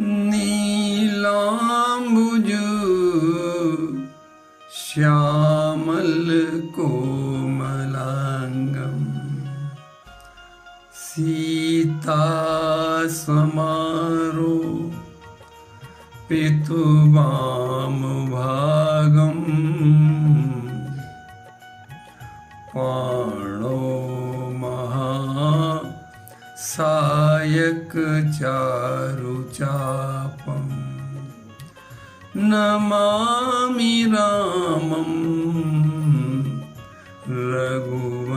नीलाम्बुज श्यामल कोमलांगम सीता समारो पितुवाम भागम पाणो महा सायक चारुचापम नमामि रामं रघुवंशनाथं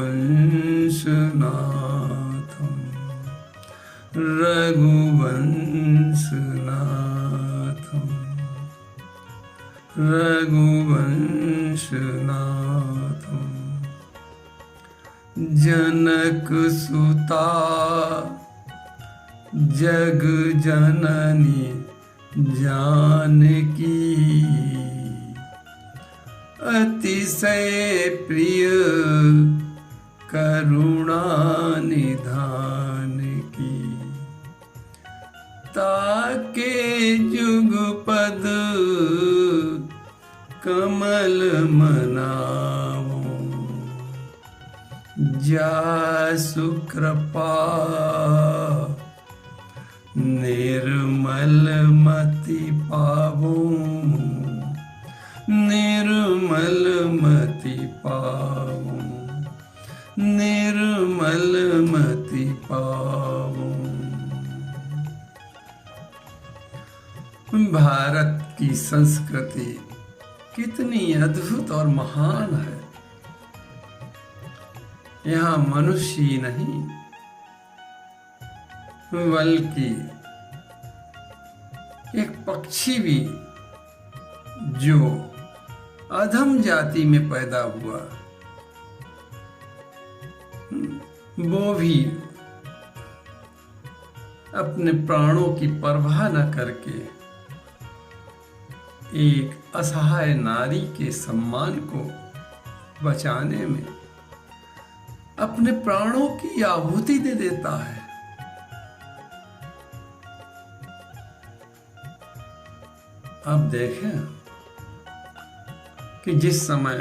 रघुवंशनाथं जनक सुता जग जननी जानकी अतिशय प्रिय करुणा निधान की ताके जुगपद कमल मनावो जासु कृपा निर्मल मति पावो निर्मल मति पावो निर्मल मति पावो। भारत की संस्कृति कितनी अद्भुत और महान है। यहाँ मनुष्य ही नहीं बल्कि एक पक्षी भी जो अधम जाति में पैदा हुआ वो भी अपने प्राणों की परवाह न करके एक असहाय नारी के सम्मान को बचाने में अपने प्राणों की आहुति दे देता है। अब देखें कि जिस समय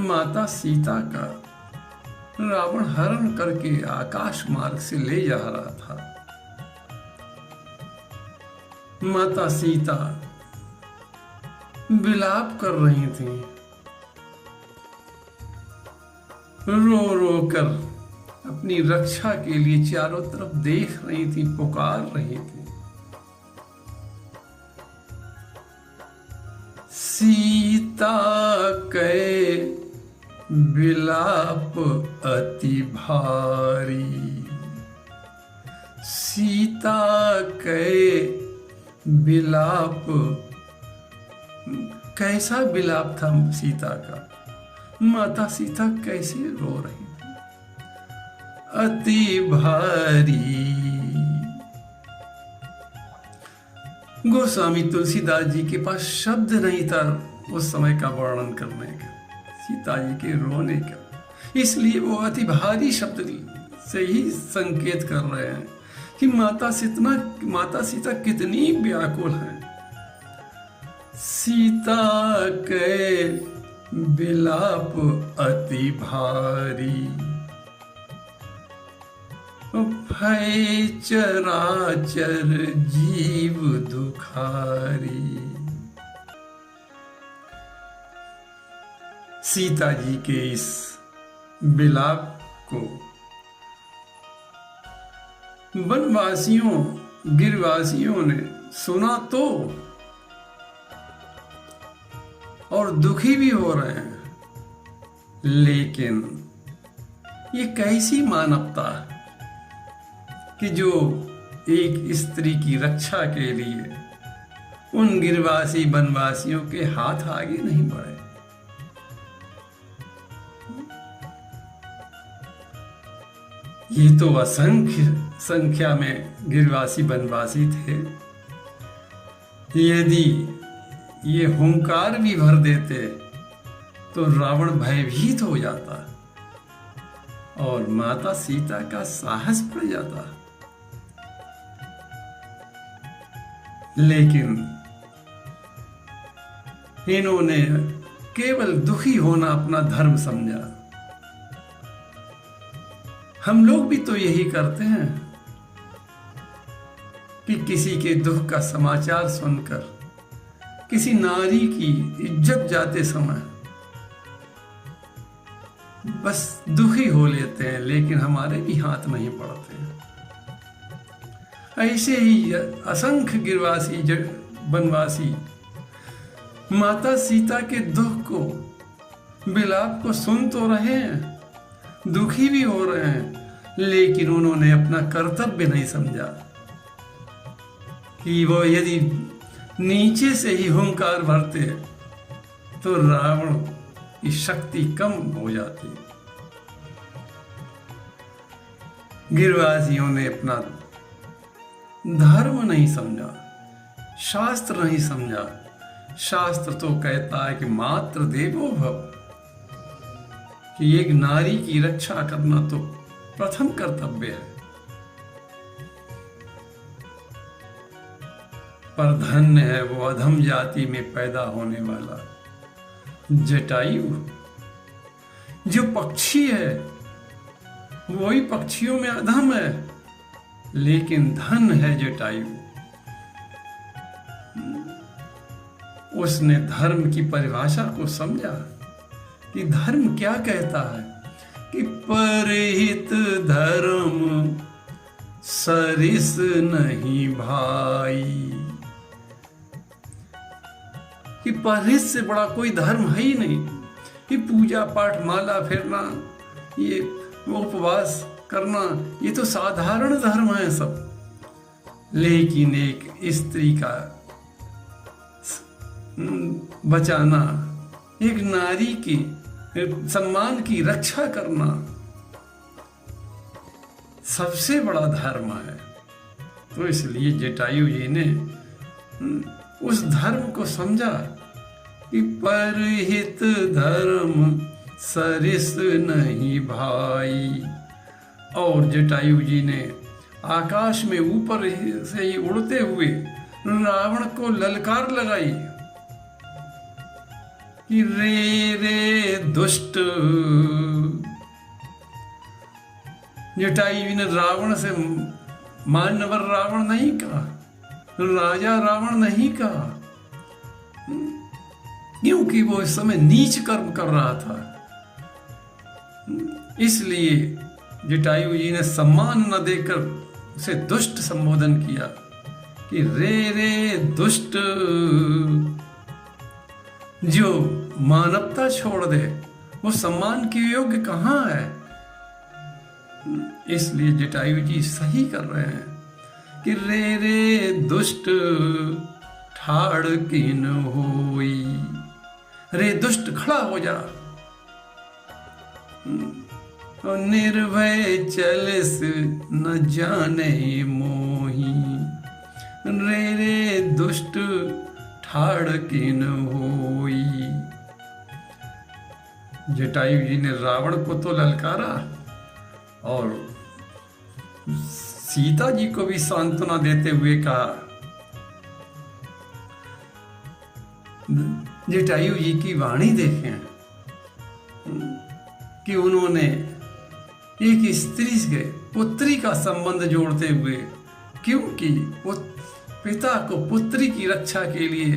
माता सीता का रावण हरण करके आकाश मार्ग से ले जा रहा था, माता सीता विलाप कर रही थी, रो रो कर अपनी रक्षा के लिए चारों तरफ देख रही थी, पुकार रही थी। सीता के विलाप अति भारी, सीता के विलाप, कैसा विलाप था सीता का, माता सीता कैसे रो रही थी, अति भारी। गोस्वामी तुलसीदास जी के पास शब्द नहीं था उस समय का वर्णन करने का, सीता जी के रोने का, इसलिए वो अति भारी शब्द से ही संकेत कर रहे हैं कि माता सीता कितनी व्याकुल है। सीता के विलाप अति भारी, भय चराचर जीव दुखारी। सीता जी के इस विलाप को वनवासियों गिरवासियों ने सुना तो और दुखी भी हो रहे हैं, लेकिन ये कैसी मानवता कि जो एक स्त्री की रक्षा के लिए उन गिरवासी वनवासियों के हाथ आगे नहीं बढ़े। ये तो असंख्य संख्या में गिरवासी वनवासी थे, यदि ये हुंकार भी भर देते तो रावण भयभीत हो जाता और माता सीता का साहस पड़ जाता। लेकिन इन्होंने केवल दुखी होना अपना धर्म समझा। हम लोग भी तो यही करते हैं कि किसी के दुख का समाचार सुनकर, किसी नारी की इज्जत जाते समय बस दुखी हो लेते हैं, लेकिन हमारे भी हाथ नहीं पड़ते। ऐसे ही असंख्य गिरवासी वनवासी माता सीता के दुख को, विलाप को सुन तो रहे हैं, दुखी भी हो रहे हैं, लेकिन उन्होंने अपना कर्तव्य नहीं समझा कि वो यदि नीचे से ही हुंकार भरते तो रावण की शक्ति कम हो जाती। गिरवासियों ने अपना धर्म नहीं समझा, शास्त्र नहीं समझा। शास्त्र तो कहता है कि मात्र देवो भव, कि एक नारी की रक्षा करना तो प्रथम कर्तव्य है। पर धन्य है वो अधम जाति में पैदा होने वाला जटायु, जो पक्षी है वही पक्षियों में अधम है, लेकिन धन है जटायु। उसने धर्म की परिभाषा को समझा कि धर्म क्या कहता है, कि परहित धर्म सरिस नहीं भाई, कि परहित से बड़ा कोई धर्म है ही नहीं। कि पूजा पाठ, माला फेरना, ये उपवास करना, ये तो साधारण धर्म है सब। लेकिन एक स्त्री का बचाना, एक नारी की सम्मान की रक्षा करना सबसे बड़ा धर्म है। तो इसलिए जटायु जी ने उस धर्म को समझा कि परहित धर्म सरिस नहीं भाई। और जटायु जी ने आकाश में ऊपर से ही उड़ते हुए रावण को ललकार लगाई कि रे रे दुष्ट। जटायु जी ने रावण से मान्यवर रावण नहीं कहा, राजा रावण नहीं कहा, क्योंकि वो इस समय नीच कर्म कर रहा था। इसलिए जटायु जी ने सम्मान न देकर उसे दुष्ट संबोधन किया कि रे रे दुष्ट। जो मानवता छोड़ दे वो सम्मान के योग्य कहां है। इसलिए जटायु जी सही कर रहे हैं कि रे रे दुष्ट ठाड़ किन होई। रे दुष्ट खड़ा हो जा, निर्भय चलस न जाने मोही। रे रे दुष्ट ठाड़ किन होई। जटायु जी ने रावण को तो ललकारा और सीता जी को भी सांत्वना देते हुए कहा। जटायु जी की वाणी देखें कि उन्होंने एक स्त्री से पुत्री का संबंध जोड़ते हुए, क्योंकि पिता को पुत्री की रक्षा के लिए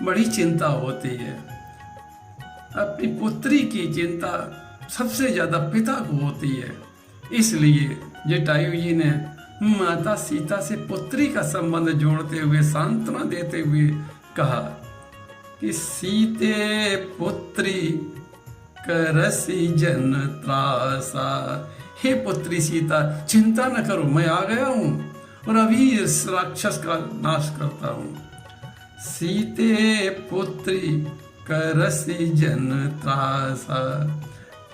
बड़ी चिंता होती है। अपनी पुत्री की चिंता सबसे ज्यादा पिता को होती है। इसलिए जटायु जी ने माता सीता से पुत्री का संबंध जोड़ते हुए सांत्वना देते हुए कहा कि सीते पुत्री करसी जन त्रासा। हे पुत्री सीता, चिंता न करो, मैं आ गया हूं और अभी इस राक्षस का नाश करता हूं। सीते पुत्री करसी जन त्रासा,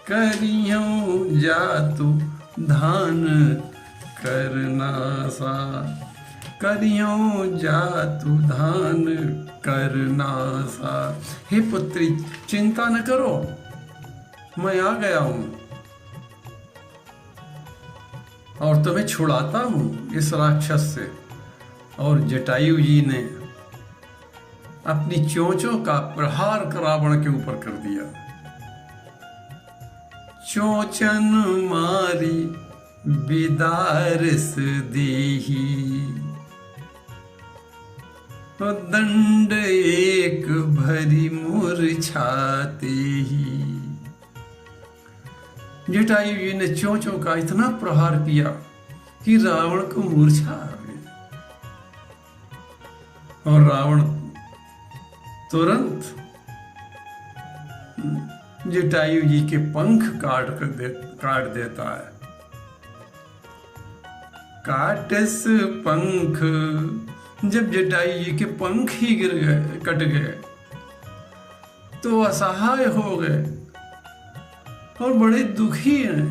करियों जातु धान करनासा। करियों जातु धान करनासा। हे पुत्री, चिंता न करो, मैं आ गया हूं और तुम्हें छुड़ाता हूं इस राक्षस से। और जटायु जी ने अपनी चोंचों का प्रहार रावण के ऊपर कर दिया। चोचन मारी बिदारस देही, दंड एक भरी मूर्छाते ही। जटायु जी ने चोंचों का इतना प्रहार किया कि रावण को मूर्छा आ गई और रावण तुरंत जटायु जी के पंख काट देता है। काटस पंख, जब जटायु जी के पंख ही गिर गए, कट गए, तो असहाय हो गए और बड़े दुखी हैं,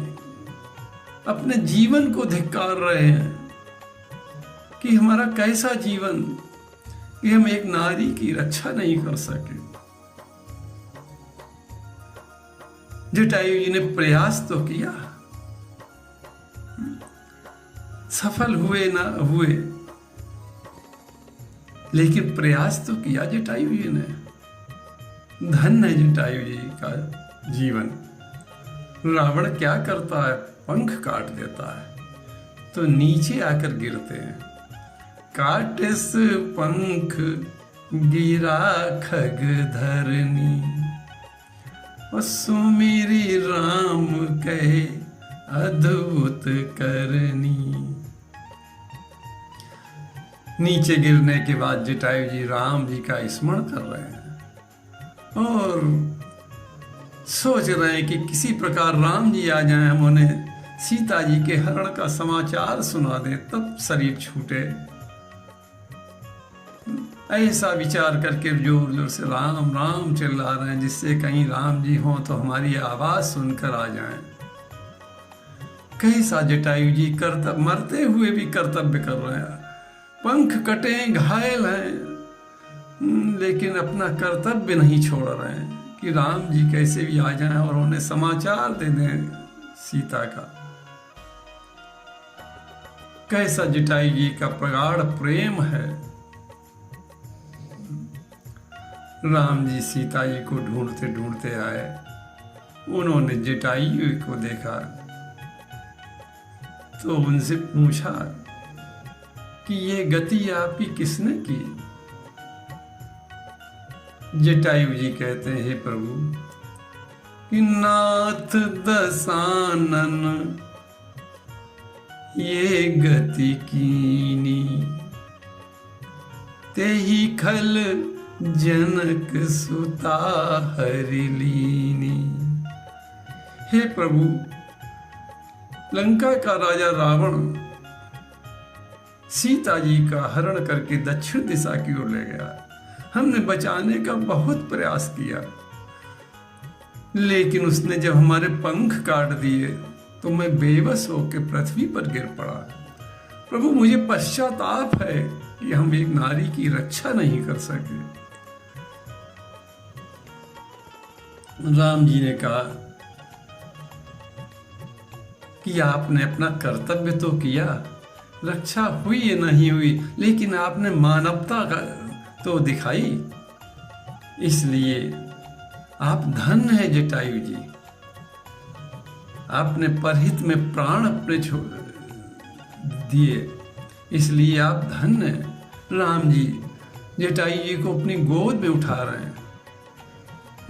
अपने जीवन को धिक्कार रहे हैं कि हमारा कैसा जीवन कि हम एक नारी की रक्षा नहीं कर सके। जटायु जी ने प्रयास तो किया, सफल हुए ना हुए, लेकिन प्रयास तो किया जटायु जी ने। धन्य है जटायु जी का जीवन। रावण क्या करता है, पंख काट देता है तो नीचे आकर गिरते हैं। काटस पंख गिरा खग धरनी, सुमिरी राम कहे अद्भुत करनी। नीचे गिरने के बाद जटायु जी राम जी का स्मरण कर रहे हैं और सोच रहे हैं कि किसी प्रकार राम जी आ जाएं, हम उन्हें सीता जी के हरण का समाचार सुना दें, तब शरीर छूटे। ऐसा विचार करके जोर जोर से राम राम चिल्ला रहे हैं, जिससे कहीं राम जी हों तो हमारी आवाज सुनकर आ जाएं। कैसा जटायु जी कर्तव्य, मरते हुए भी कर्तव्य कर रहे हैं। पंख कटे, घायल हैं, लेकिन अपना कर्तव्य नहीं छोड़ रहे हैं कि राम जी कैसे भी आ जाएं और उन्हें समाचार दे दें सीता का। कैसा जटायु जी का प्रगाढ़ प्रेम है। राम जी सीता जी को ढूंढते ढूंढते आए, उन्होंने जटायु को देखा तो उनसे पूछा कि ये गति आपकी किसने की। जटायु जी कहते हैं, हे प्रभु कि नाथ दशानन ये गति कीनी, ते ही खल जनक सुता हरिलीनी। हे प्रभु, लंका का राजा रावण सीता जी का हरण करके दक्षिण दिशा की ओर ले गया। हमने बचाने का बहुत प्रयास किया, लेकिन उसने जब हमारे पंख काट दिए तो मैं बेबस होकर पृथ्वी पर गिर पड़ा। प्रभु, मुझे पश्चाताप है कि हम एक नारी की रक्षा नहीं कर सके। राम जी ने कहा कि आपने अपना कर्तव्य तो किया, रक्षा हुई या नहीं हुई, लेकिन आपने मानवता का तो दिखाई, इसलिए आप धन्य है जटायु जी। आपने परहित में प्राण अपने दिए, इसलिए आप धन्य हैं। राम जी जटायु जी को अपनी गोद में उठा रहे हैं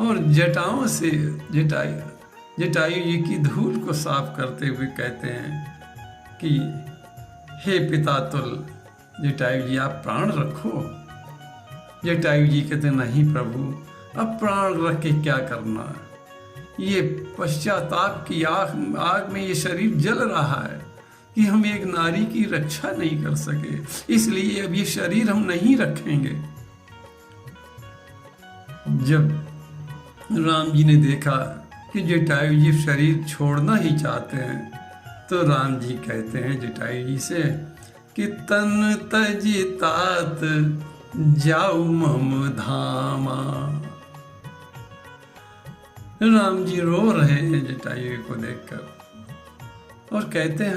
और जटाओं से जटायु जी की धूल को साफ करते हुए कहते हैं कि हे पिता तुल जटायु जी, आप प्राण रखो। जटायु जी कहते नहीं प्रभु, अब प्राण रख के क्या करना, ये पश्चाताप की आग में ये शरीर जल रहा है कि हम एक नारी की रक्षा नहीं कर सके, इसलिए अब ये शरीर हम नहीं रखेंगे। जब राम जी ने देखा कि जटायु जी शरीर छोड़ना ही चाहते हैं, तो राम जी कहते हैं जटायु जी से कि तन तजी तात जाऊ मम धामा। राम जी रो रहे हैं जटायु को देखकर और कहते हैं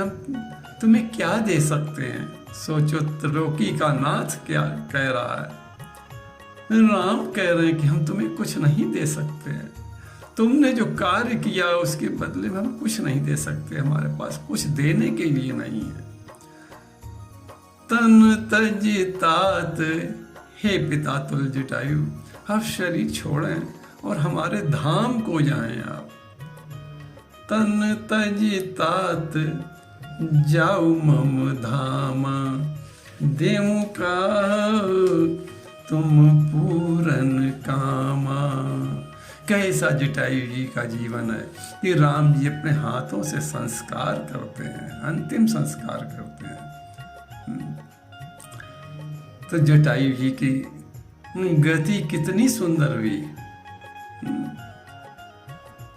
तुम्हें क्या दे सकते हैं? सोचो त्रिलोकी का नाथ क्या कह रहा है। राम कह रहे हैं कि हम तुम्हें कुछ नहीं दे सकते हैं। तुमने जो कार्य किया उसके बदले में हम कुछ नहीं दे सकते, हमारे पास कुछ देने के लिए नहीं है। तन तज तात, हे पिता तुल जटायु, आप शरीर छोड़ें और हमारे धाम को जाएं आप। तन तज तात जाऊ मम धामा, देऊ का तुम पूरन कामा। कैसा जटायु जी का जीवन है कि राम जी अपने हाथों से संस्कार करते हैं, अंतिम संस्कार करते हैं। तो जटायु जी की गति कितनी सुंदर हुई।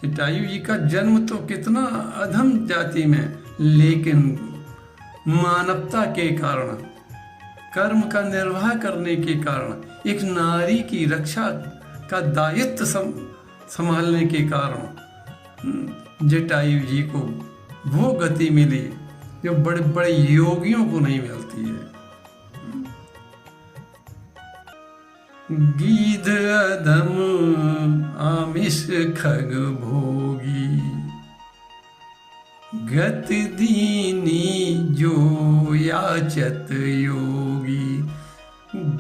जटायु जी का जन्म तो कितना अधम जाति में, लेकिन मानवता के कारण, कर्म का निर्वाह करने के कारण, एक नारी की रक्षा का दायित्व संभालने के कारण जटायु जी को वो गति मिली जो बड़े बड़े योगियों को नहीं मिलती है। गीध अधम आमिष खग भोगी, गति दीनी जो याचत योगी।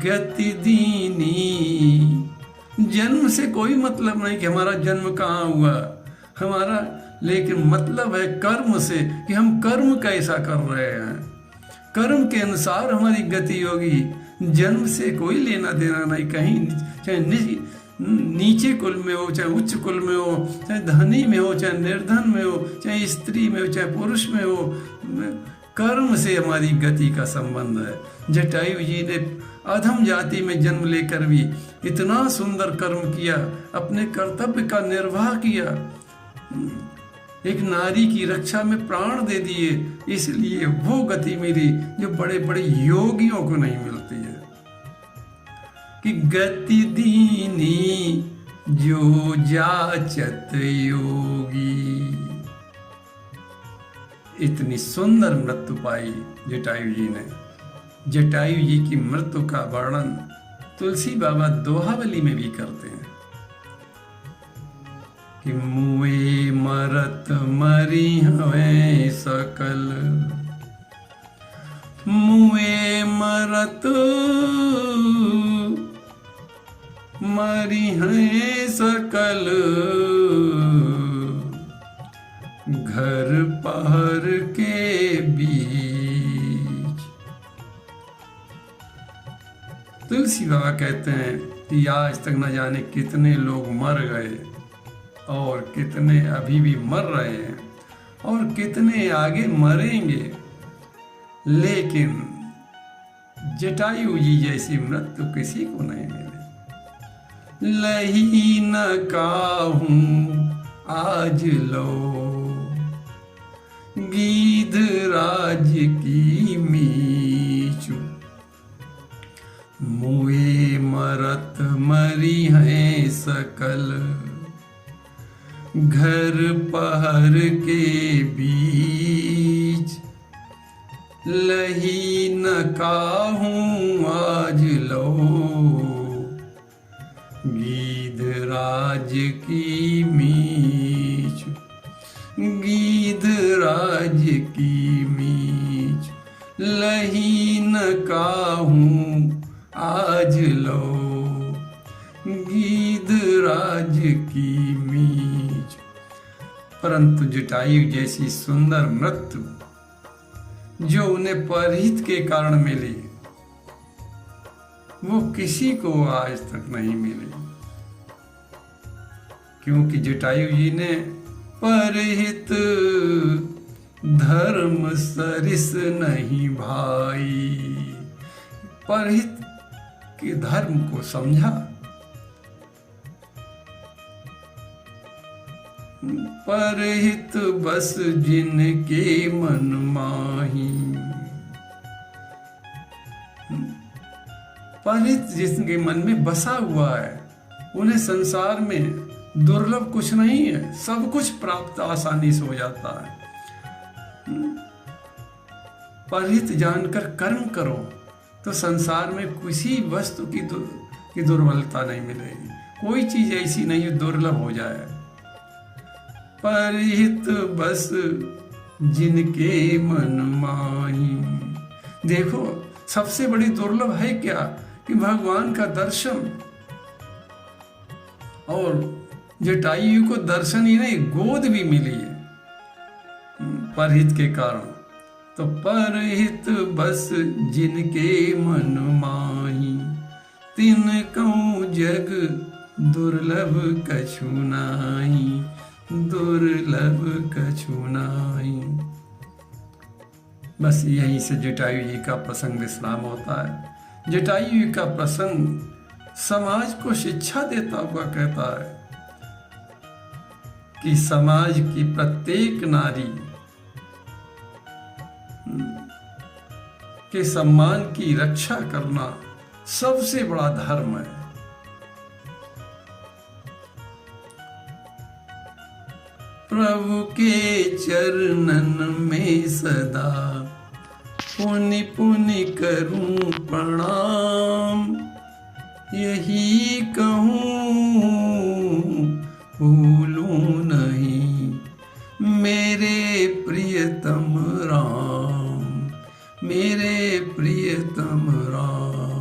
गति दीनी, जन्म से कोई मतलब नहीं कि हमारा जन्म कहाँ हुआ हमारा, लेकिन मतलब है कर्म से कि हम कर्म कैसा कर रहे हैं। कर्म के अनुसार हमारी गति होगी। जन्म से कोई लेना देना नहीं, कहीं चाहे नीचे कुल में हो, चाहे उच्च कुल में हो, चाहे धनी में हो, चाहे निर्धन में हो, चाहे स्त्री में हो, चाहे पुरुष में हो, कर्म से हमारी गति का संबंध है। जटायु जी ने अधम जाति में जन्म लेकर भी इतना सुंदर कर्म किया, अपने कर्तव्य का निर्वाह किया, एक नारी की रक्षा में प्राण दे दिए, इसलिए वो गति मिली जो बड़े बड़े योगियों को नहीं मिलती है। कि गति दीनी जो जाचत योगी। इतनी सुंदर मृत्यु पाई जटायु जी ने। जटायु जी की मृत्यु का वर्णन तुलसी बाबा दोहावली में भी करते हैं कि मुए मरत मरी हवे सकल, मुए मरत मरी है सकल, घर पहर के बीच। तुलसी बाबा कहते हैं कि आज तक न जाने कितने लोग मर गए और कितने अभी भी मर रहे हैं और कितने आगे मरेंगे, लेकिन जटायु जी जैसी मृत्यु किसी को नहीं मिली। लही न काहूं आज लो, गीध राज की मीचू। मुए मरत मरी है सकल, घर पहर के बीच। लही न काहूं आज लो, गीध राज की मीच। गीध राज की मीच, लही न काहूं आज लो, गीध राज की मीच। परंतु जटायु जैसी सुंदर मृत्यु जो उन्हें परहित के कारण मिली, वो किसी को आज तक नहीं मिली, क्योंकि जटायु जी ने परहित धर्म सरिस नहीं भाई। परहित के धर्म को समझा, परहित बस जिनके मन माही। परहित जिसके मन में बसा हुआ है, उन्हें संसार में दुर्लभ कुछ नहीं है, सब कुछ प्राप्त आसानी से हो जाता है। परहित जानकर कर्म करो तो संसार में किसी वस्तु की दुर्बलता नहीं मिलेगी। कोई चीज ऐसी नहीं है दुर्लभ हो जाए। परहित बस जिनके मन माही। देखो सबसे बड़ी दुर्लभ है क्या कि भगवान का दर्शन। और जटायु को दर्शन ही नहीं गोद भी मिली है परहित के कारण। तो परहित बस जिनके मन माही, तिन कहूँ जग दुर्लभ कछु नाही, दुर्लभ कछु नाही। बस यहीं से जटायु जी का प्रसंग विश्राम होता है। जटायु का प्रसंग समाज को शिक्षा देता हुआ कहता है कि समाज की प्रत्येक नारी के सम्मान की रक्षा करना सबसे बड़ा धर्म है। प्रभु के चरणन में सदा पुनि पुनि करूं प्रणाम, यही कहूं भूलूं नहीं मेरे प्रियतम राम, मेरे प्रियतम राम।